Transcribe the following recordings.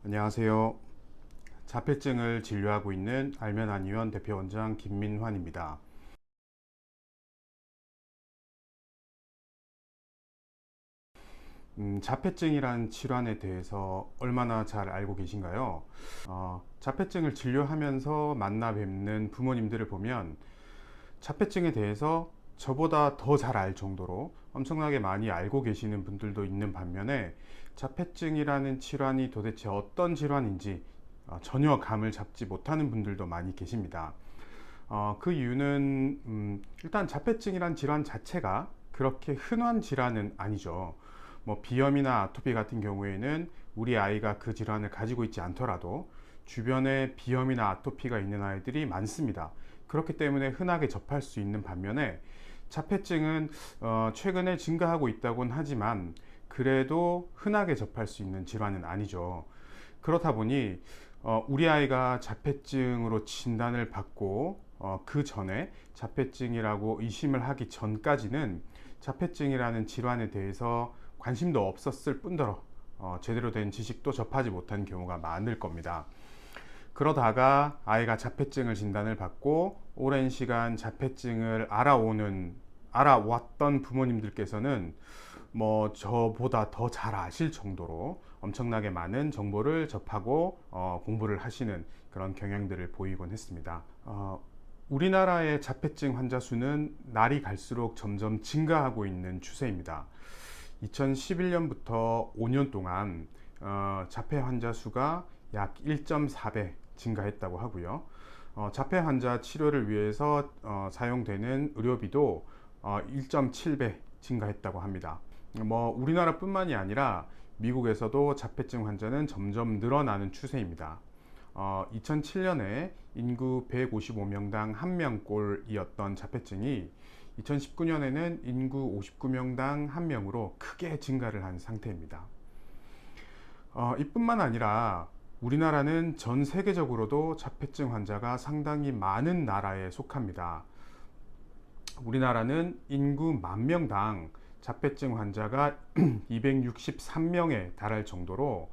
안녕하세요. 자폐증을 진료하고 있는 알면 한의원 대표원장 김민환입니다. 자폐증이란 질환에 대해서 얼마나 잘 알고 계신가요? 자폐증을 진료하면서 만나 뵙는 부모님들을 보면 자폐증에 대해서 저보다 더 잘 알 정도로 엄청나게 많이 알고 계시는 분들도 있는 반면에 자폐증이라는 질환이 도대체 어떤 질환인지 전혀 감을 잡지 못하는 분들도 많이 계십니다. 그 이유는 일단 자폐증이란 질환 자체가 그렇게 흔한 질환은 아니죠. 뭐 비염이나 아토피 같은 경우에는 우리 아이가 그 질환을 가지고 있지 않더라도 주변에 비염이나 아토피가 있는 아이들이 많습니다. 그렇기 때문에 흔하게 접할 수 있는 반면에 자폐증은 최근에 증가하고 있다곤 하지만 그래도 흔하게 접할 수 있는 질환은 아니죠. 그렇다 보니 우리 아이가 자폐증으로 진단을 받고 그 전에 자폐증이라고 의심을 하기 전까지는 자폐증이라는 질환에 대해서 관심도 없었을 뿐더러 제대로 된 지식도 접하지 못한 경우가 많을 겁니다. 그러다가 아이가 자폐증을 진단을 받고 오랜 시간 자폐증을 알아왔던 부모님들께서는 뭐 저보다 더 잘 아실 정도로 엄청나게 많은 정보를 접하고 공부를 하시는 그런 경향들을 보이곤 했습니다. 우리나라의 자폐증 환자 수는 날이 갈수록 점점 증가하고 있는 추세입니다. 2011년부터 5년 동안 자폐 환자 수가 약 1.4배 증가했다고 하고요. 자폐 환자 치료를 위해서 사용되는 의료비도 1.7배 증가했다고 합니다. 뭐 우리나라뿐만이 아니라 미국에서도 자폐증 환자는 점점 늘어나는 추세입니다. 2007년에 인구 155명당 1명꼴이었던 자폐증이 2019년에는 인구 59명당 1명으로 크게 증가를 한 상태입니다. 이뿐만 아니라 우리나라는 전 세계적으로도 자폐증 환자가 상당히 많은 나라에 속합니다. 우리나라는 인구 10,000명당 자폐증 환자가 263명에 달할 정도로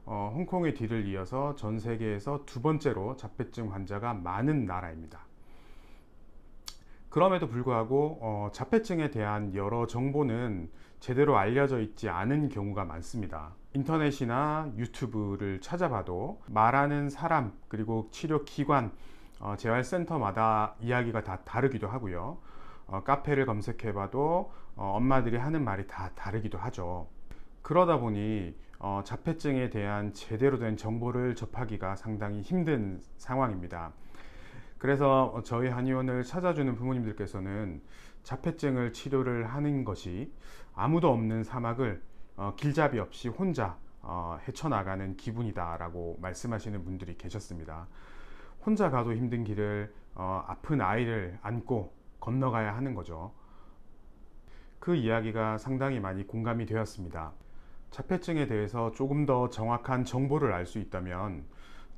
홍콩의 뒤를 이어서 전 세계에서 두 번째로 자폐증 환자가 많은 나라입니다. 그럼에도 불구하고 자폐증에 대한 여러 정보는 제대로 알려져 있지 않은 경우가 많습니다. 인터넷이나 유튜브를 찾아봐도 말하는 사람 그리고 치료기관, 재활센터마다 이야기가 다 다르기도 하고요. 카페를 검색해봐도 엄마들이 하는 말이 다 다르기도 하죠. 그러다 보니 자폐증에 대한 제대로 된 정보를 접하기가 상당히 힘든 상황입니다. 그래서 저희 한의원을 찾아주는 부모님들께서는 자폐증을 치료를 하는 것이 아무도 없는 사막을 길잡이 없이 혼자 헤쳐나가는 기분이다 라고 말씀하시는 분들이 계셨습니다. 혼자 가도 힘든 길을 아픈 아이를 안고 건너가야 하는 거죠. 그 이야기가 상당히 많이 공감이 되었습니다. 자폐증에 대해서 조금 더 정확한 정보를 알 수 있다면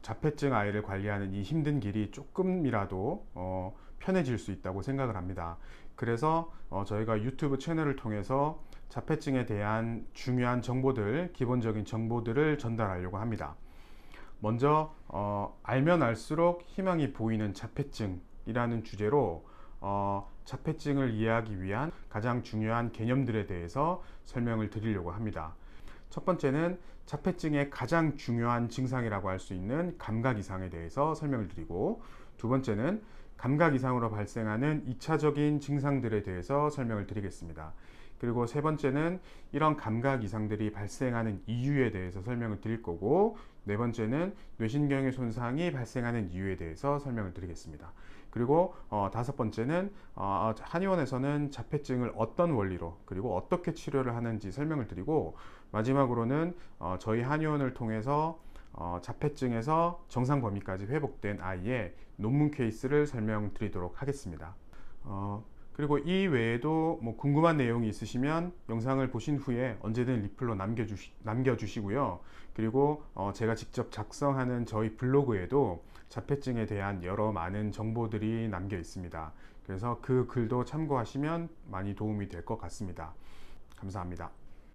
자폐증 아이를 관리하는 이 힘든 길이 조금이라도 편해질 수 있다고 생각을 합니다. 그래서 저희가 유튜브 채널을 통해서 자폐증에 대한 중요한 정보들, 기본적인 정보들을 전달하려고 합니다. 먼저 알면 알수록 희망이 보이는 자폐증이라는 주제로 자폐증을 이해하기 위한 가장 중요한 개념들에 대해서 설명을 드리려고 합니다. 첫 번째는 자폐증의 가장 중요한 증상이라고 할 수 있는 감각 이상에 대해서 설명을 드리고, 두 번째는 감각 이상으로 발생하는 2차적인 증상들에 대해서 설명을 드리겠습니다. 그리고 세 번째는 이런 감각 이상들이 발생하는 이유에 대해서 설명을 드릴 거고, 네 번째는 뇌신경의 손상이 발생하는 이유에 대해서 설명을 드리겠습니다. 그리고 다섯 번째는 한의원에서는 자폐증을 어떤 원리로 그리고 어떻게 치료를 하는지 설명을 드리고, 마지막으로는 저희 한의원을 통해서 자폐증에서 정상 범위까지 회복된 아이의 논문 케이스를 설명드리도록 하겠습니다. 그리고 이 외에도 뭐 궁금한 내용이 있으시면 영상을 보신 후에 언제든 리플로 남겨주시고요. 그리고 제가 직접 작성하는 저희 블로그에도 자폐증에 대한 여러 많은 정보들이 남겨 있습니다. 그래서 그 글도 참고하시면 많이 도움이 될 것 같습니다. 감사합니다.